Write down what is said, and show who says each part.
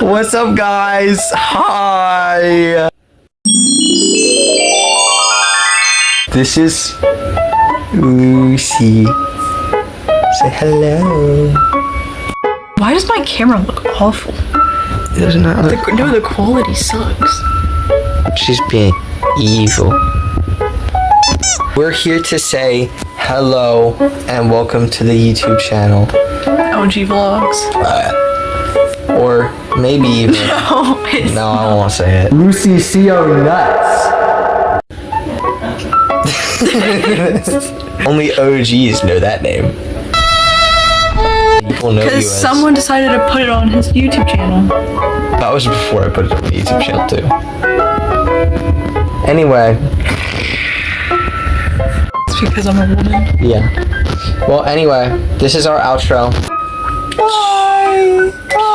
Speaker 1: What's up, guys? Hi. This is Lucy. Say hello.
Speaker 2: Why does my camera look awful?
Speaker 1: There's not.
Speaker 2: No, the quality sucks.
Speaker 1: She's being evil. We're here to say hello and welcome to the YouTube channel.
Speaker 2: OG Vlogs.
Speaker 1: Or maybe even.
Speaker 2: No, it's
Speaker 1: No, I don't want to say it. Lucy CO Nuts. Only OGs know that name. People know you
Speaker 2: because
Speaker 1: as.
Speaker 2: someone decided to put it on his YouTube channel.
Speaker 1: That was before I put it on the YouTube channel too. Anyway,
Speaker 2: It's because I'm a woman.
Speaker 1: yeah. Well, anyway, this is our outro. Bye. Bye.